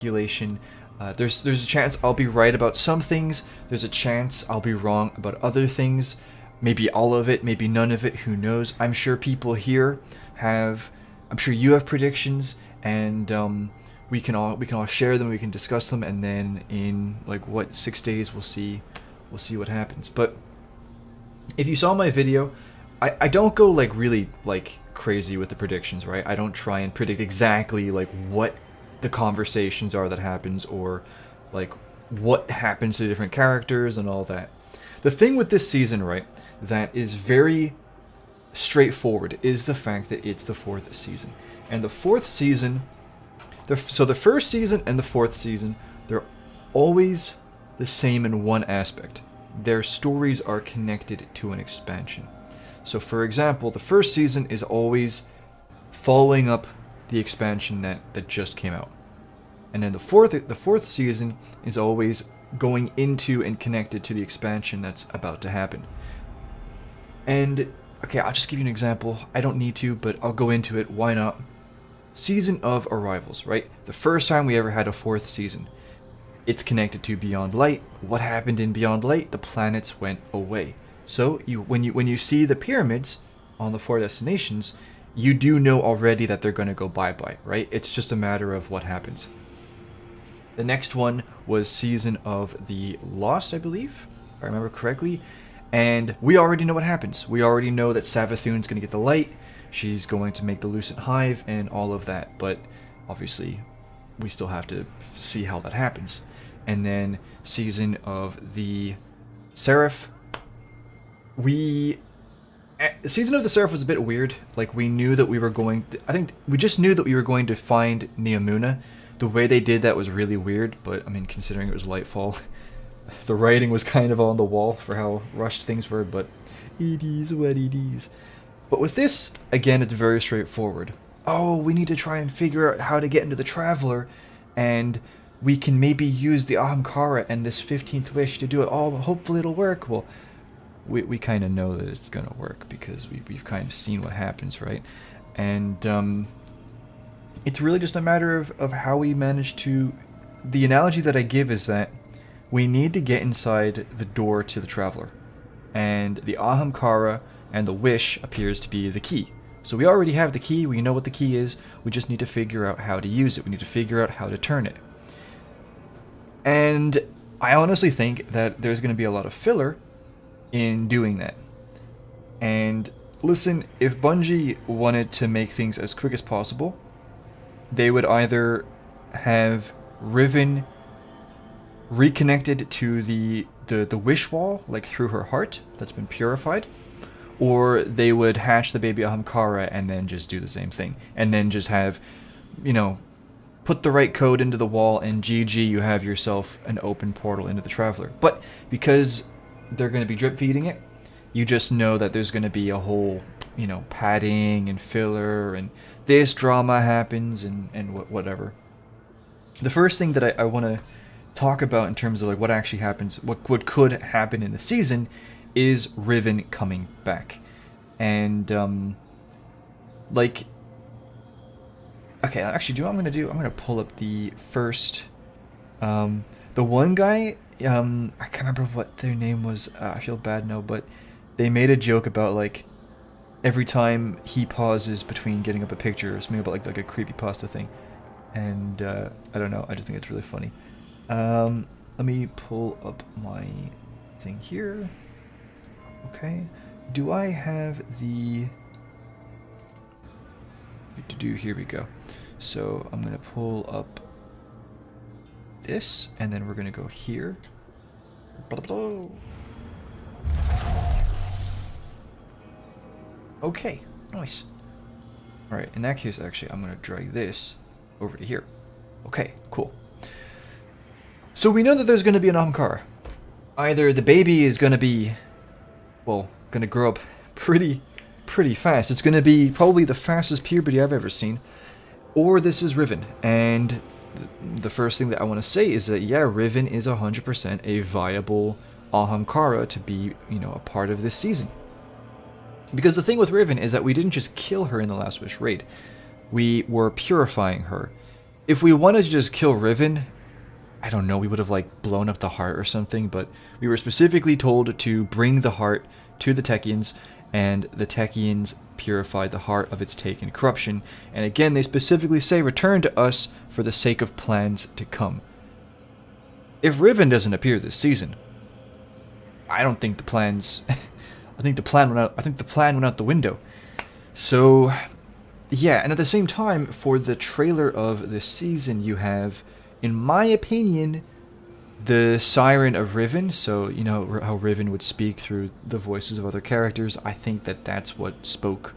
speculation. There's a chance I'll be right about some things. There's a chance I'll be wrong about other things. Maybe all of it, maybe none of it. Who knows? I'm sure people here have. I'm sure you have predictions, and we can all share them. We can discuss them, and then in like 6 days we'll see what happens. But if you saw my video, I don't go like really like crazy with the predictions, right? I don't try and predict exactly like what the conversations are that happens, or like what happens to different characters and all that. The thing with this season, right, that is very straightforward is the fact that it's the 4th season. And the 4th season, so the first season and the 4th season, they're always the same in one aspect. Their stories are connected to an expansion. So for example, the first season is always following up the expansion that just came out. And then the fourth season is always going into and connected to the expansion that's about to happen. And okay, I'll just give you an example. I don't need to, but I'll go into it. Why not? Season of Arrivals, right? The first time we ever had a 4th season. It's connected to Beyond Light. What happened in Beyond Light? The planets went away. So when you see the pyramids on the 4 destinations, you do know already that they're going to go bye-bye, right? It's just a matter of what happens. The next one was Season of the Lost, I believe, if I remember correctly. And we already know what happens. We already know that Savathun's going to get the light. She's going to make the Lucent Hive and all of that. But obviously, we still have to see how that happens. And then Season of the Seraph. Season of the Seraph was a bit weird. Like, we knew that we were going... I think we just knew that we were going to find Neomuna. The way they did that was really weird, but, I mean, considering it was Lightfall, the writing was kind of on the wall for how rushed things were, but it is what it is. But with this, again, it's very straightforward. Oh, we need to try and figure out how to get into the Traveler, and we can maybe use the Ahamkara and this 15th wish to do it. Oh, hopefully it'll work. Well, we kind of know that it's going to work because we've kind of seen what happens, right? And it's really just a matter of how we manage to... The analogy that I give is that we need to get inside the door to the Traveler. And the Ahamkara and the Wish appears to be the key. So we already have the key, we know what the key is, we just need to figure out how to use it. We need to figure out how to turn it. And I honestly think that there's going to be a lot of filler in doing that. And listen, if Bungie wanted to make things as quick as possible, they would either have Riven reconnected to the wish wall, like through her heart that's been purified, or they would hatch the baby Ahamkara and then just do the same thing, and then just have, you know, put the right code into the wall, and GG, you have yourself an open portal into the Traveler. But because they're going to be drip feeding it, you just know that there's going to be a whole, you know, padding and filler, and this drama happens, and whatever. The first thing that I want to talk about in terms of like what actually happens, what could happen in the season, is Riven coming back. And like, okay, actually, do you know what I'm gonna do? I'm gonna pull up the first, the one guy, I can't remember what their name was. I feel bad now, but they made a joke about like every time he pauses between getting up a picture, or something about like a creepypasta thing. And I don't know, I just think it's really funny. Let me pull up my thing here. Okay, do I have the... Here we go. So I'm gonna pull up this, and then we're gonna go here. Blah, blah, blah. Okay, nice. Alright, in that case, actually, I'm gonna drag this over to here. Okay, cool. So we know that there's gonna be an Ahamkara. Either the baby is gonna be, well, gonna grow up pretty fast. It's gonna be probably the fastest puberty I've ever seen. Or this is Riven. And the first thing that I want to say is that, yeah, Riven is 100% a viable Ahamkara to be, you know, a part of this season. Because the thing with Riven is that we didn't just kill her in the Last Wish raid. We were purifying her. if we wanted to just kill Riven, I don't know, we would have like blown up the heart or something, but we were specifically told to bring the heart to the Techians, and the Techians purified the heart of its taken corruption. And again, they specifically say return to us for the sake of plans to come. If Riven doesn't appear this season, I don't think the plans I think the plan went out the window. So yeah, and at the same time, for the trailer of this season, you have, in my opinion, the Siren of Riven. So, you know how Riven would speak through the voices of other characters. I think that that's what spoke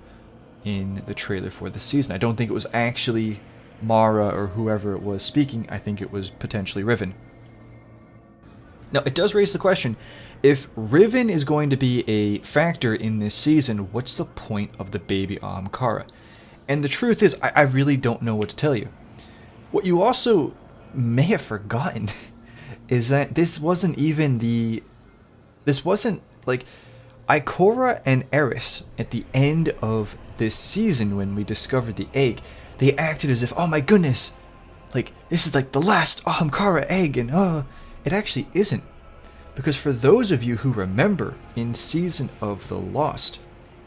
in the trailer for the season. I don't think it was actually Mara or whoever it was speaking. I think it was potentially Riven. Now, it does raise the question, if Riven is going to be a factor in this season, what's the point of the baby Ahamkara? And the truth is, I really don't know what to tell you. What you also may have forgotten is that this wasn't like Ikora and Eris at the end of this season when we discovered the egg. They acted as if, oh my goodness, like this is like the last Ahamkara egg, and it actually isn't. Because for those of you who remember in Season of the Lost,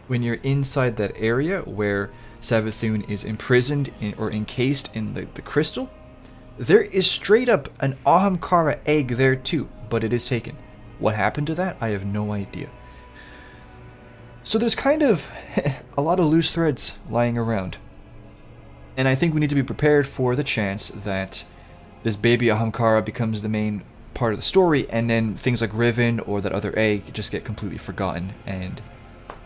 when you're inside that area where Savathûn is imprisoned or encased in the crystal, there is straight up an Ahamkara egg there too, but it is taken. What happened to that? I have no idea. So there's kind of a lot of loose threads lying around. And I think we need to be prepared for the chance that this baby Ahamkara becomes the main part of the story, and then things like Riven or that other egg just get completely forgotten, and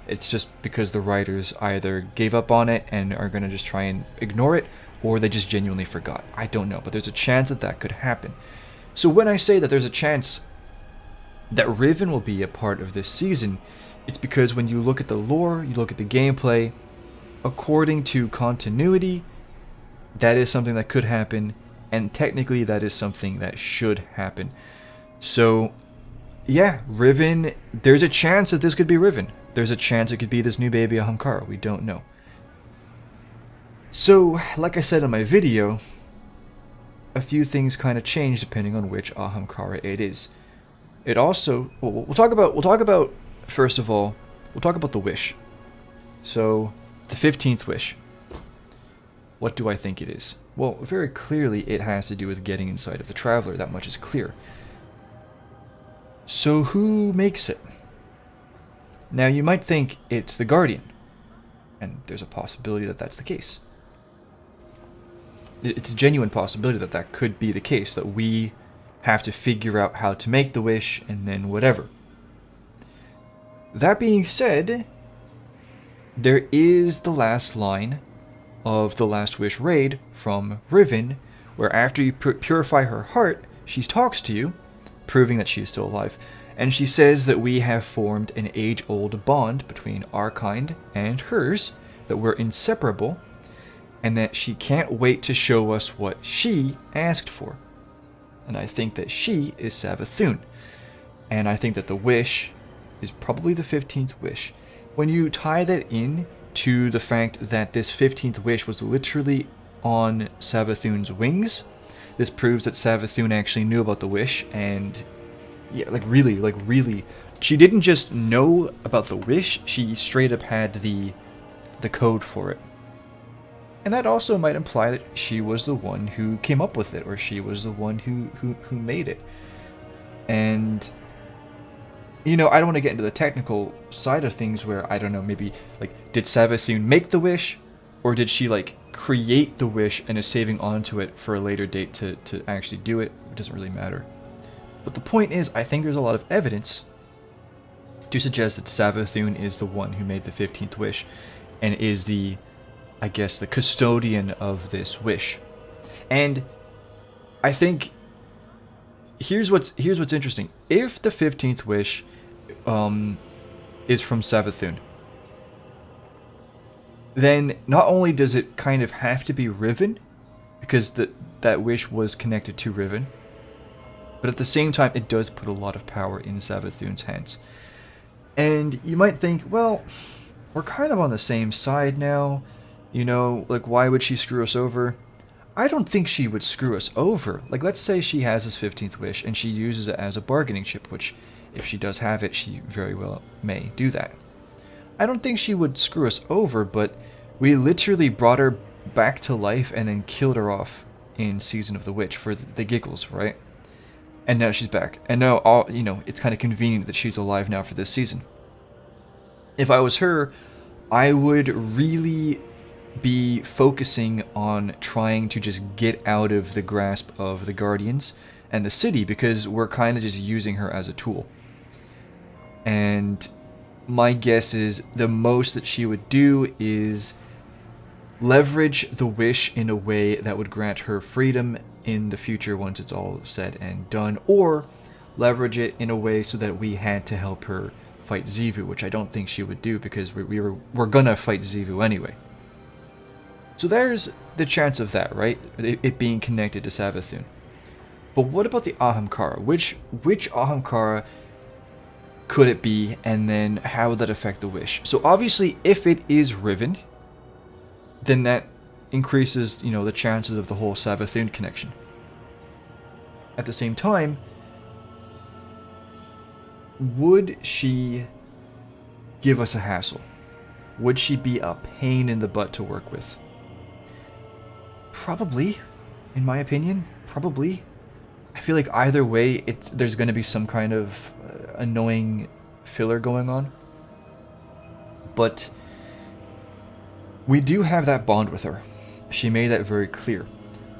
it's just because the writers either gave up on it and are going to just try and ignore it, or they just genuinely forgot. I don't know, but there's a chance that that could happen. So when I say that there's a chance that Riven will be a part of this season, it's because when you look at the lore, you look at the gameplay, according to continuity, that is something that could happen, and technically that is something that should happen. So yeah, Riven, there's a chance that this could be Riven. There's a chance it could be this new baby Ahamkara. We don't know. So, like I said in my video, a few things kind of change depending on which Ahamkara it is. It also, we'll talk about first of all, we'll talk about the wish. So, the 15th wish. What do I think it is? Well, very clearly it has to do with getting inside of the Traveler. That much is clear. So who makes it? Now you might think it's the Guardian, and there's a possibility that that's the case. It's a genuine possibility that that could be the case, that we have to figure out how to make the wish and then whatever. That being said, there is the last line of the Last Wish raid from Riven, where after you purify her heart, she talks to you, proving that she is still alive, and she says that we have formed an age-old bond between our kind and hers, that we're inseparable, and that she can't wait to show us what she asked for. And I think that she is Savathûn, and I think that the wish is probably the 15th wish. When you tie that in to the fact that this 15th wish was literally on Savathûn's wings, this proves that Savathûn actually knew about the wish, and yeah, like really, she didn't just know about the wish, she straight up had the code for it. And that also might imply that she was the one who came up with it, or she was the one who made it. And you know, I don't want to get into the technical side of things where, I don't know, maybe, like, did Savathûn make the wish? Or did she, like, create the wish and is saving onto it for a later date to actually do it? It doesn't really matter. But the point is, I think there's a lot of evidence to suggest that Savathûn is the one who made the 15th wish, and is the, I guess, the custodian of this wish. And I think here's what's interesting. If the 15th wish is from Savathûn, then not only does it kind of have to be Riven, because that wish was connected to Riven, but at the same time it does put a lot of power in Savathûn's hands. And you might think, well, we're kind of on the same side now, you know, like, why would she screw us over? I don't think she would screw us over. Like, let's say she has this 15th wish and she uses it as a bargaining chip, which, if she does have it, she very well may do that. I don't think she would screw us over, but we literally brought her back to life and then killed her off in Season of the Witch for the giggles, right? And now she's back. And now, it's kind of convenient that she's alive now for this season. If I was her, I would really be focusing on trying to just get out of the grasp of the Guardians and the city, because we're kind of just using her as a tool. And my guess is the most that she would do is leverage the wish in a way that would grant her freedom in the future once it's all said and done, or leverage it in a way so that we had to help her fight Xivu, which I don't think she would do, because we're gonna fight Xivu anyway. So there's the chance of that, right? It being connected to Savathun. But what about the Ahamkara? Which Ahamkara could it be, and then how would that affect the wish? So obviously, if it is Riven, then that increases, the chances of the whole Savathun connection. At the same time, would she give us a hassle? Would she be a pain in the butt to work with? Probably, in my opinion, probably. I feel like either way, there's going to be some kind of annoying filler going on. But we do have that bond with her. She made that very clear.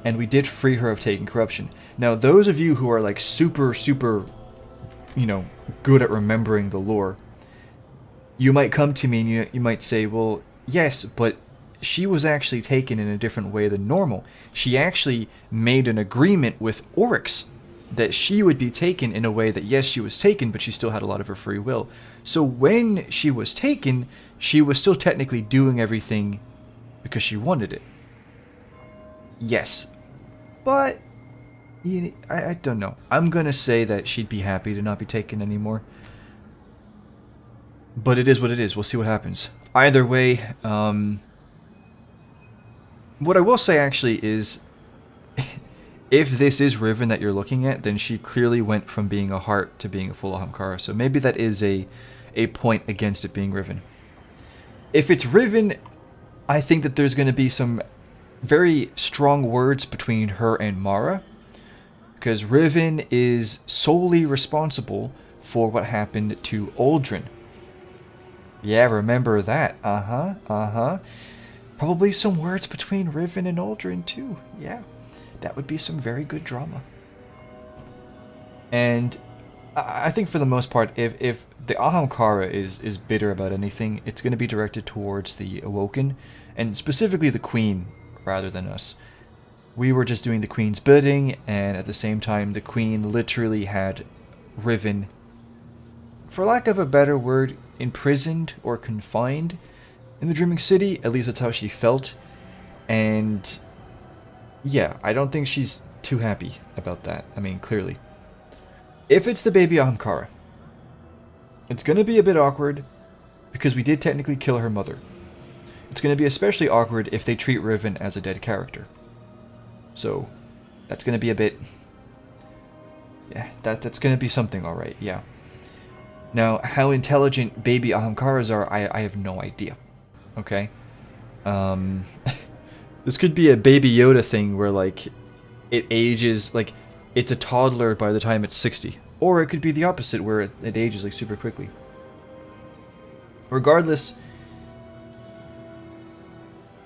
And we did free her of taking corruption. Now, those of you who are like super, good at remembering the lore, you might come to me and you might say, well, yes, but she was actually taken in a different way than normal. She actually made an agreement with Oryx that she would be taken in a way that, yes, she was taken, but she still had a lot of her free will. So when she was taken, she was still technically doing everything because she wanted it. Yes. But I don't know. I'm going to say that she'd be happy to not be taken anymore. But it is what it is. We'll see what happens. Either way, what I will say actually is, if this is Riven that you're looking at, then she clearly went from being a heart to being a full Ahamkara. So maybe that is a point against it being Riven. If it's Riven, I think that there's going to be some very strong words between her and Mara, because Riven is solely responsible for what happened to Aldrin. Yeah, remember that. Probably some words between Riven and Aldrin too. Yeah, that would be some very good drama. And I think for the most part, if the Ahamkara is bitter about anything, it's going to be directed towards the Awoken, and specifically the Queen, rather than us. We were just doing the Queen's bidding, and at the same time, the Queen literally had Riven, for lack of a better word, imprisoned or confined in the Dreaming City. At least that's how she felt. And yeah, I don't think she's too happy about that. I mean, clearly. If it's the baby Ahamkara, it's going to be a bit awkward, because we did technically kill her mother. It's going to be especially awkward if they treat Riven as a dead character. So, that's going to be a bit... yeah, that's going to be something, alright, yeah. Now, how intelligent baby Ahamkaras are, I have no idea. Okay? This could be a Baby Yoda thing where, like, it ages, like, it's a toddler by the time it's 60. Or it could be the opposite, where it ages, like, super quickly. Regardless,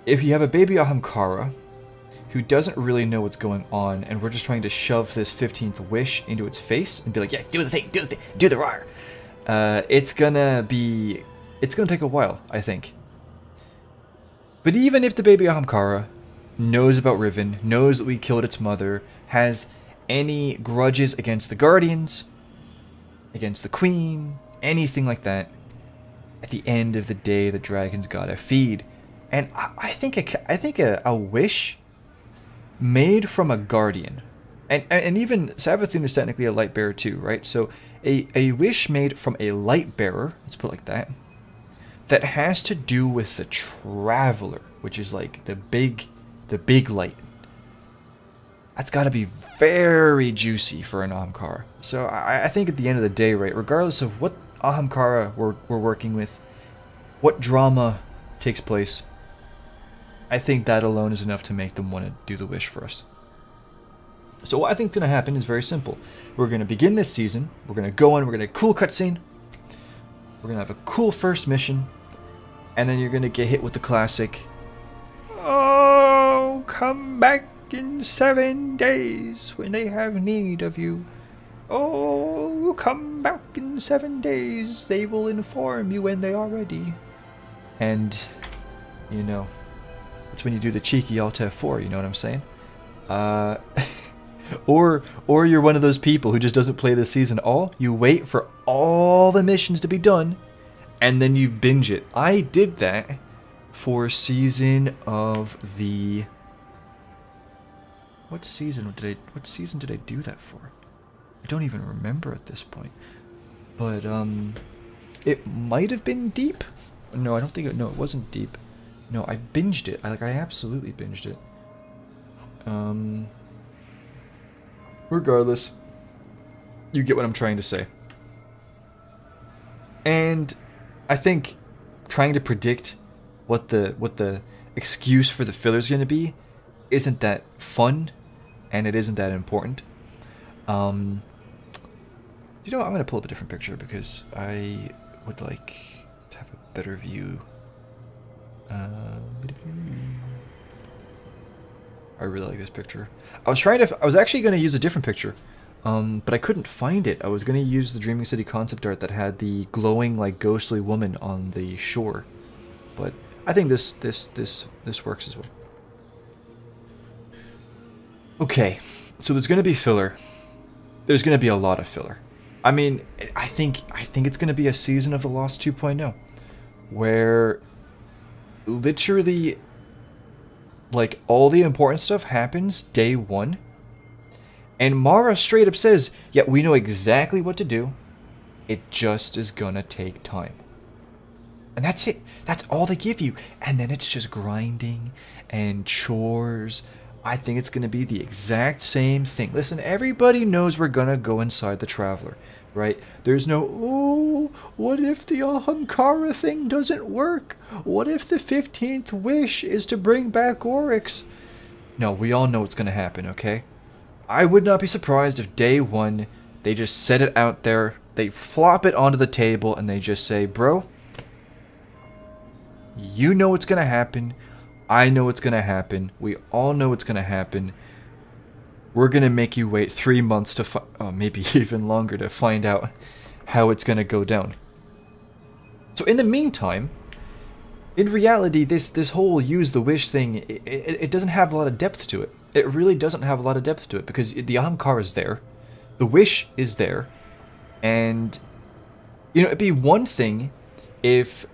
if you have a baby Ahamkara who doesn't really know what's going on, and we're just trying to shove this 15th wish into its face and be like, yeah, do the thing, do the roar. It's gonna take a while, I think. But even if the baby Ahamkara knows about Riven, knows that we killed its mother, has any grudges against the Guardians, against the Queen, anything like that, at the end of the day, the dragon's gotta feed. And I think a wish made from a Guardian, and even Savathun is technically a light bearer too, right? So a wish made from a light bearer, let's put it like that, that has to do with the Traveler, which is like the big light. That's got to be very juicy for an Ahamkara. So I think at the end of the day, right, regardless of what Ahamkara we're working with, what drama takes place, I think that alone is enough to make them want to do the wish for us. So what I think is going to happen is very simple. We're going to begin this season. We're going to go in. We're going to cool cutscene. We're going to have a cool first mission. And then you're going to get hit with the classic, "Oh, come back in 7 days when they have need of you. Oh, come back in 7 days. They will inform you when they are ready." And, you know, that's when you do the cheeky Alt F4, you know what I'm saying? Or you're one of those people who just doesn't play the season at all. You wait for all the missions to be done, and then you binge it. I did that for season of the... What season did I do that for? I don't even remember at this point. But it might have been Deep. No, I don't think it. No, it wasn't Deep. No, I binged it. I absolutely binged it. Regardless, you get what I'm trying to say. And I think trying to predict what the excuse for the filler is going to be isn't that fun, and it isn't that important. You know what? I'm going to pull up a different picture because I would like to have a better view. I really like this picture. I was actually going to use a different picture, but I couldn't find it. I was going to use the Dreaming City concept art that had the glowing, like, ghostly woman on the shore, but I think this works as well. Okay, so there's going to be filler. There's going to be a lot of filler. I mean, I think it's going to be a season of The Lost 2.0, where literally, like, all the important stuff happens day one, and Mara straight up says, yeah, we know exactly what to do, it just is gonna take time. And that's it. That's all they give you. And then it's just grinding and chores. I think it's gonna be the exact same thing. Listen, everybody knows we're gonna go inside the Traveler, right? There's no, oh, what if the Ahamkara thing doesn't work? What if the 15th wish is to bring back Oryx? No, we all know what's going to happen, okay? I would not be surprised if day one, they just set it out there, they flop it onto the table, and they just say, bro, you know what's going to happen, I know what's going to happen, we all know what's going to happen. We're going to make you wait 3 months to maybe even longer to find out how it's going to go down. So in the meantime, in reality, this whole use the wish thing, it doesn't have a lot of depth to it. It really doesn't have a lot of depth to it, because the Ahamkara is there, the wish is there, and, you know, it'd be one thing if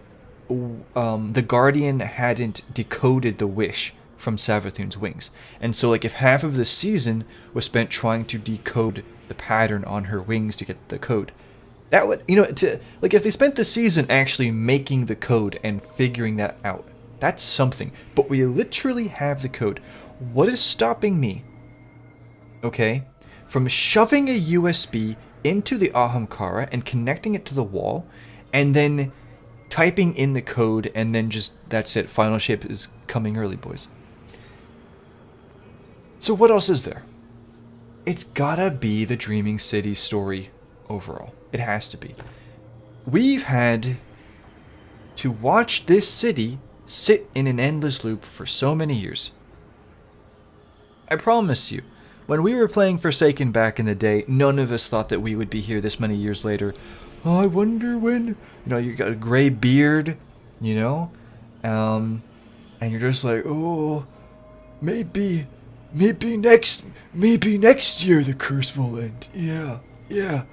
the Guardian hadn't decoded the wish from Savathun's wings. And so, like, if half of the season was spent trying to decode the pattern on her wings to get the code, that would, you know, like, if they spent the season actually making the code and figuring that out, that's something. But we literally have the code. What is stopping me, okay, from shoving a USB into the Ahamkara and connecting it to the wall, and then typing in the code, and then just, that's it, final shape is coming early, boys. So what else is there? It's gotta be the Dreaming City story overall. It has to be. We've had to watch this city sit in an endless loop for so many years. I promise you, when we were playing Forsaken back in the day, none of us thought that we would be here this many years later. Oh, I wonder when, you know, you got a gray beard, you know, and you're just like, oh, maybe next year the curse will end. Yeah.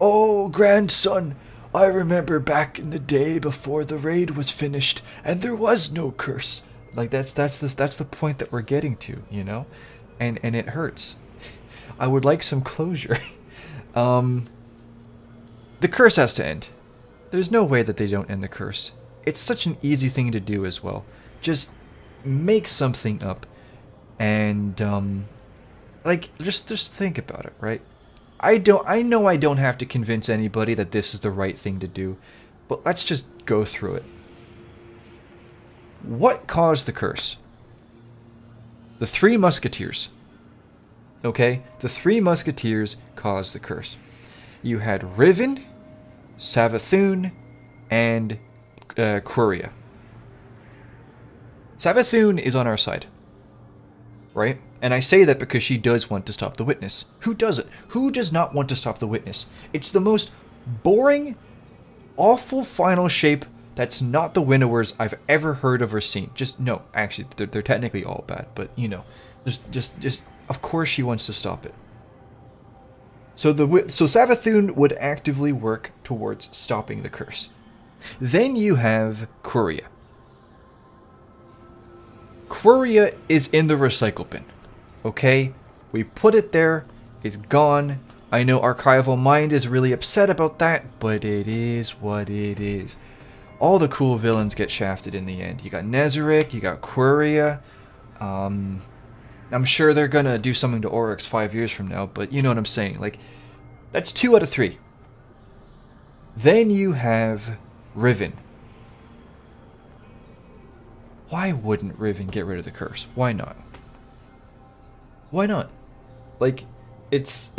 Oh, grandson, I remember back in the day before the raid was finished and there was no curse. Like, that's the point that we're getting to, you know, and it hurts. I would like some closure. The curse has to end. There's no way that they don't end the curse. It's such an easy thing to do as well. Just make something up and like, just think about it, right? I know I don't have to convince anybody that this is the right thing to do, but let's just go through it. What caused the curse? The Three Musketeers. Okay? The Three Musketeers caused the curse. You had Riven, Savathun, and Quria. Savathun is on our side, right? And I say that because she does want to stop the witness. Who doesn't? Who does not want to stop the witness? It's the most boring, awful final shape that's not the Winnowers I've ever heard of or seen. Just, no, actually, they're technically all bad, but, you know, just, of course she wants to stop it. So Savathun would actively work towards stopping the curse. Then you have Quria. Quria is in the recycle bin. Okay? We put it there. It's gone. I know Archival Mind is really upset about that, but it is what it is. All the cool villains get shafted in the end. You got Nezarec, you got Quria. I'm sure they're gonna do something to Oryx 5 years from now, but you know what I'm saying. Like, that's 2 out of 3. Then you have Riven. Why wouldn't Riven get rid of the curse? Why not? Why not? Like, it's...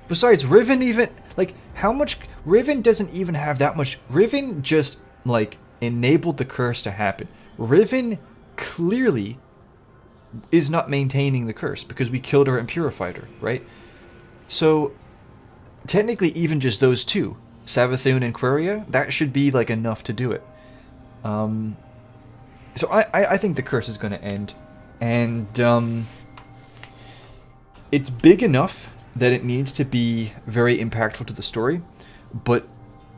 Besides, Riven even... Like, how much... Riven doesn't even have that much... Riven just, like, enabled the curse to happen. Riven clearly is not maintaining the curse because we killed her and purified her, right? So, technically, even just those two, Savathun and Quria, that should be, like, enough to do it. So I think the curse is going to end. And, it's big enough that it needs to be very impactful to the story, but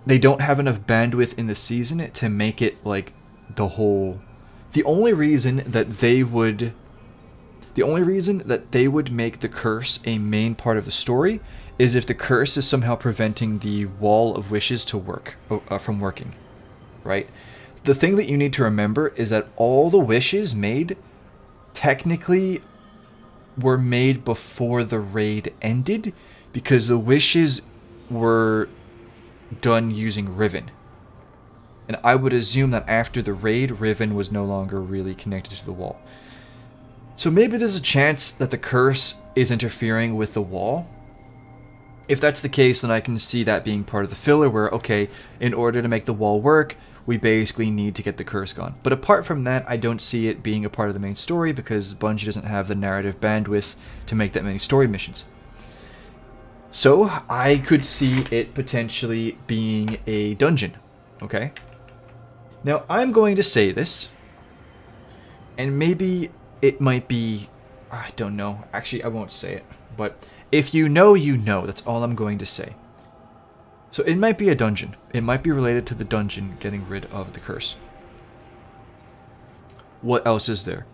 they don't have enough bandwidth in the season to make it, like, the whole... The only reason that they would make the curse a main part of the story is if the curse is somehow preventing the Wall of Wishes to work, from working, right? The thing that you need to remember is that all the wishes made technically were made before the raid ended because the wishes were done using Riven. And I would assume that after the raid, Riven was no longer really connected to the wall. So maybe there's a chance that the curse is interfering with the wall. If that's the case, then I can see that being part of the filler where, okay, in order to make the wall work, we basically need to get the curse gone. But apart from that, I don't see it being a part of the main story because Bungie doesn't have the narrative bandwidth to make that many story missions. So I could see it potentially being a dungeon, okay? Now, I'm going to say this, and maybe it might be... I don't know. Actually, I won't say it. But if you know, you know. That's all I'm going to say. So it might be a dungeon. It might be related to the dungeon getting rid of the curse. What else is there?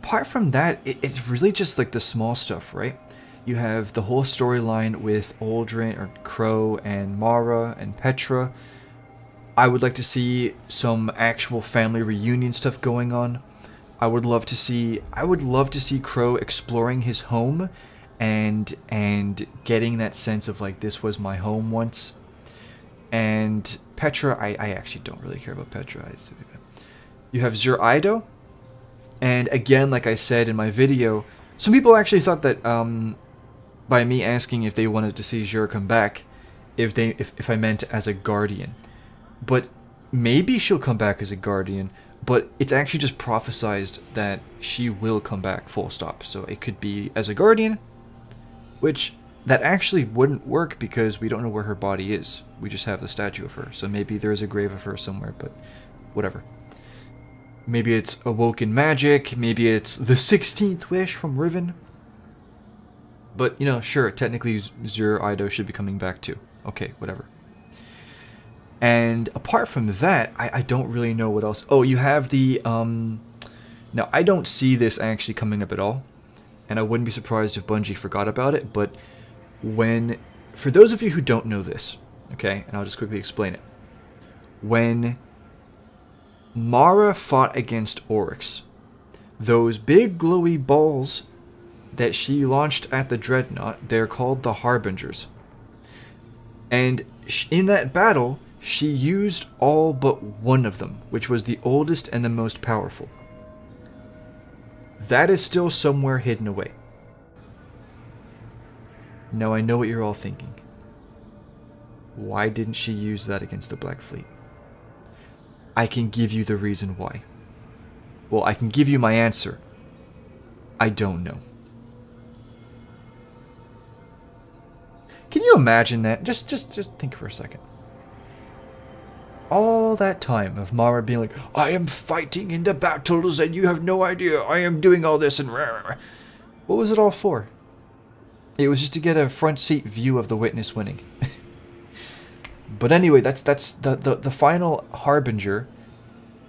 Apart from that, it's really just like the small stuff, right? You have the whole storyline with Aldrin, or Crow, and Mara, and Petra. I would like to see some actual family reunion stuff going on. I would love to see Crow exploring his home and getting that sense of like, this was my home once. And Petra, I actually don't really care about Petra. You have Zur Ido, and again, like I said in my video, some people actually thought that by me asking if they wanted to see Zur come back, if I meant as a guardian. But maybe she'll come back as a guardian, but it's actually just prophesized that she will come back, full stop. So it could be as a guardian, which that actually wouldn't work because we don't know where her body is. We just have the statue of her. So maybe there is a grave of her somewhere, but whatever. Maybe it's awoken magic, maybe it's the 16th wish from Riven. But, you know, sure, technically Zur Ido should be coming back too. Okay, whatever. And apart from that, I don't really know what else. Oh, you have the, now I don't see this actually coming up at all. And I wouldn't be surprised if Bungie forgot about it, but for those of you who don't know this, okay, and I'll just quickly explain it. When Mara fought against Oryx, those big glowy balls that she launched at the Dreadnought. They're called the Harbingers. And in that battle, she used all but one of them, which was the oldest and the most powerful. That is still somewhere hidden away. Now I know what you're all thinking. Why didn't she use that against the Black Fleet? I can give you the reason why. Well, I can give you my answer. I don't know. Can you imagine that? Just think for a second. All that time of Mara being like, I am fighting in the battles and you have no idea. I am doing all this and rah. What was it all for? It was just to get a front seat view of the witness winning. But anyway, that's the final harbinger,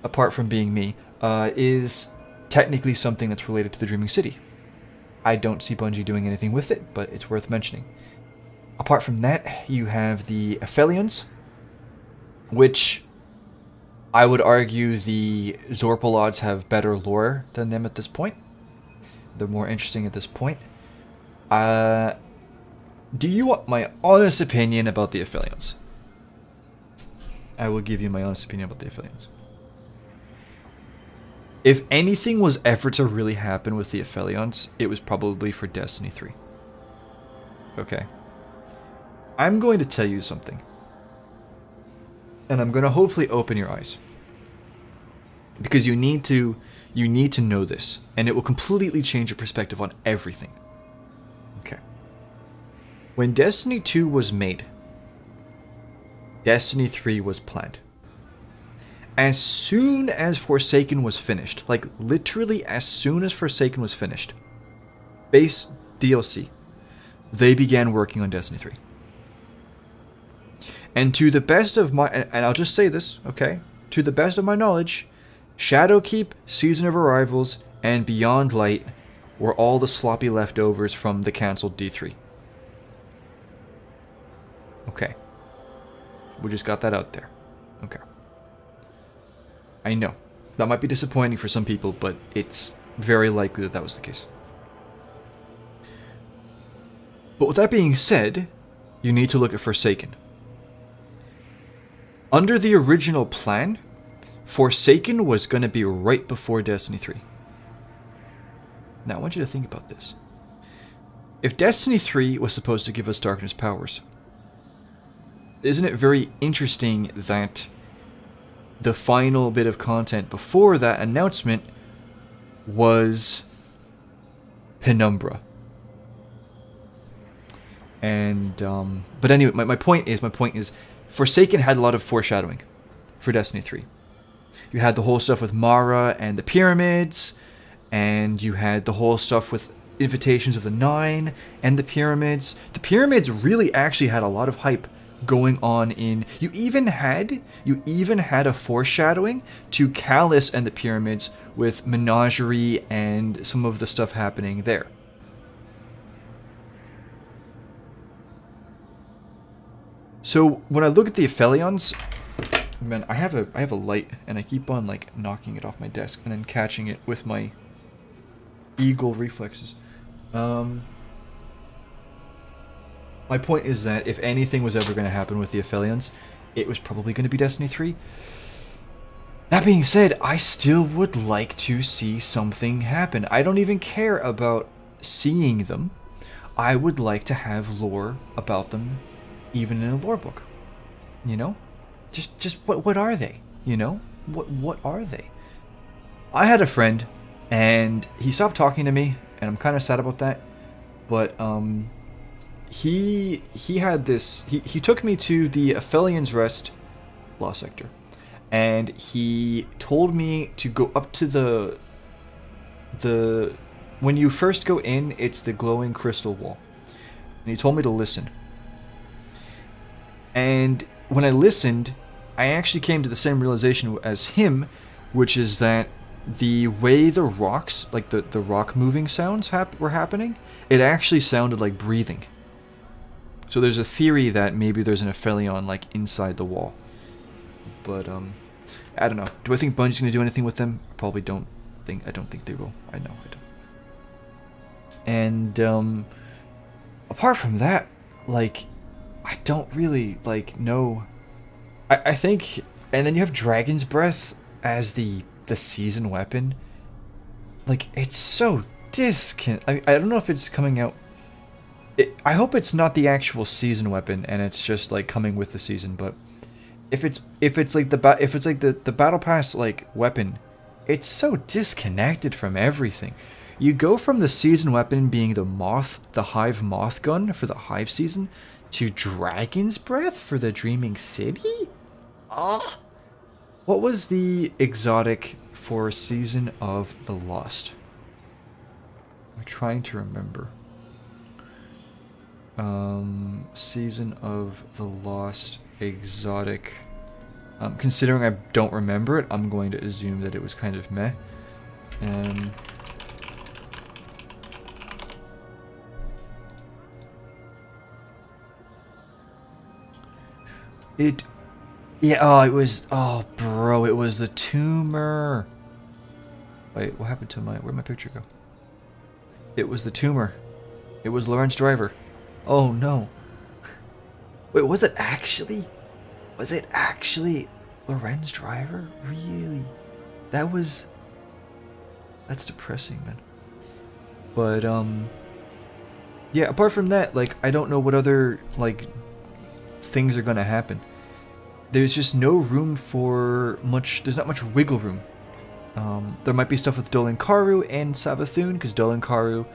apart from being me, is technically something that's related to the Dreaming City. I don't see Bungie doing anything with it, but it's worth mentioning. Apart from that, you have the Aphelions, which I would argue the Zorpalods have better lore than them at this point. They're more interesting at this point. Do you want my honest opinion about the Aphelions? I will give you my honest opinion about the Aphelions. If anything was ever to really happen with the Aphelions, it was probably for Destiny 3. Okay. I'm going to tell you something. And I'm going to hopefully open your eyes. Because you need to know this. And it will completely change your perspective on everything. Okay. When Destiny 2 was made, Destiny 3 was planned. As soon as Forsaken was finished, like literally as soon as Forsaken was finished, base DLC, they began working on Destiny 3. And to the best of my, and I'll just say this, okay? To the best of my knowledge, Shadowkeep, Season of Arrivals, and Beyond Light were all the sloppy leftovers from the cancelled D3. Okay. We just got that out there. Okay. I know. That might be disappointing for some people, but it's very likely that that was the case. But with that being said, you need to look at Forsaken. Under the original plan, Forsaken was going to be right before Destiny 3. Now, I want you to think about this. If Destiny 3 was supposed to give us Darkness powers, isn't it very interesting that the final bit of content before that announcement was Penumbra? And, but anyway, my point is, Forsaken had a lot of foreshadowing for Destiny 3. You had the whole stuff with Mara and the pyramids, and you had the whole stuff with Invitations of the Nine and the pyramids. The pyramids really actually had a lot of hype going on in... You even had a foreshadowing to Callus and the pyramids with Menagerie and some of the stuff happening there. So when I look at the Aphelions, man, I have a light and I keep on like knocking it off my desk and then catching it with my eagle reflexes. My point is that if anything was ever going to happen with the Aphelions, it was probably going to be Destiny 3. That being said, I still would like to see something happen. I don't even care about seeing them. I would like to have lore about them, even in a lore book. You know? Just what are they? You know? What are they? I had a friend, and he stopped talking to me, and I'm kind of sad about that. But, he had this... He took me to the Aphelions Rest Lost Sector. And he told me to go up to the... When you first go in, it's the glowing crystal wall. And he told me to listen. And when I listened, I actually came to the same realization as him, which is that the way the rocks, like the rock moving sounds were happening, it actually sounded like breathing. So there's a theory that maybe there's an Aphelion like inside the wall. But I don't know. Do I think Bungie's gonna do anything with them? Probably don't think. I don't think they will. I know I don't. And apart from that, like, I don't really like know. I think, and then you have Dragon's Breath as the season weapon. Like, it's so I don't know if it's coming out. I hope it's not the actual season weapon and it's just like coming with the season. But if it's like the battle pass like weapon, it's so disconnected from everything. You go from the season weapon being the Hive Moth gun for the Hive season, to Dragon's Breath for the Dreaming City? Ah. What was the exotic for Season of the Lost? I'm trying to remember. Season of the Lost exotic. Considering I don't remember it, I'm going to assume that it was kind of meh. Bro, it was the tumor. Wait, what happened to where'd my picture go? It was the tumor. It was Lawrence Driver. Oh no. Wait, was it actually? Was it actually Lorenz Driver? Really? That's depressing, man. But, yeah, apart from that, like, I don't know what other, like, things are gonna happen. There's just no room for there's not much wiggle room. There might be stuff with Dolan Karu and Savathun, because Dolan Karu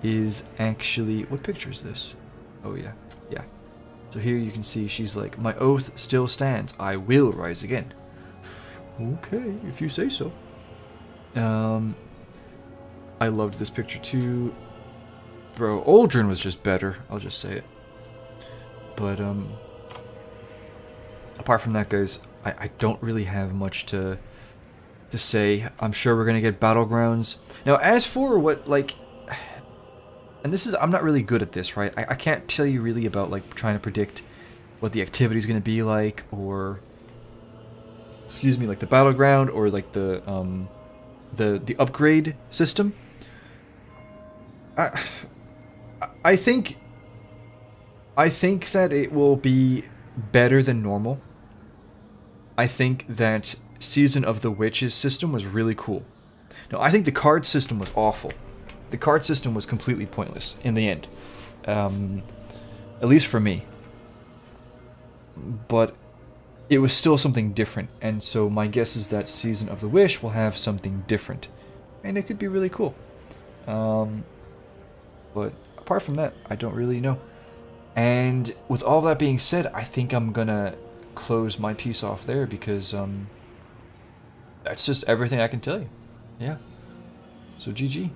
is actually... What picture is this? Oh, yeah. Yeah. So here you can see she's like, my oath still stands. I will rise again. Okay, if you say so. I loved this picture too. Bro, Aldrin was just better. I'll just say it. But, apart from that, guys, I don't really have much to say. I'm sure we're gonna get Battlegrounds. Now, as for what, like... And this is... I'm not really good at this, right? I can't tell you really about, like, trying to predict what the activity is gonna be like, or... Excuse me, like the Battleground, or like the upgrade system. I think that it will be better than normal. I think that Season of the Witches system was really cool. No, I think the card system was awful. The card system was completely pointless in the end. At least for me. But it was still something different, and so my guess is that Season of the Wish will have something different. And it could be really cool. But apart from that, I don't really know. And with all that being said, I think I'm gonna close my piece off there, because that's just everything I can tell you. Yeah. So GG.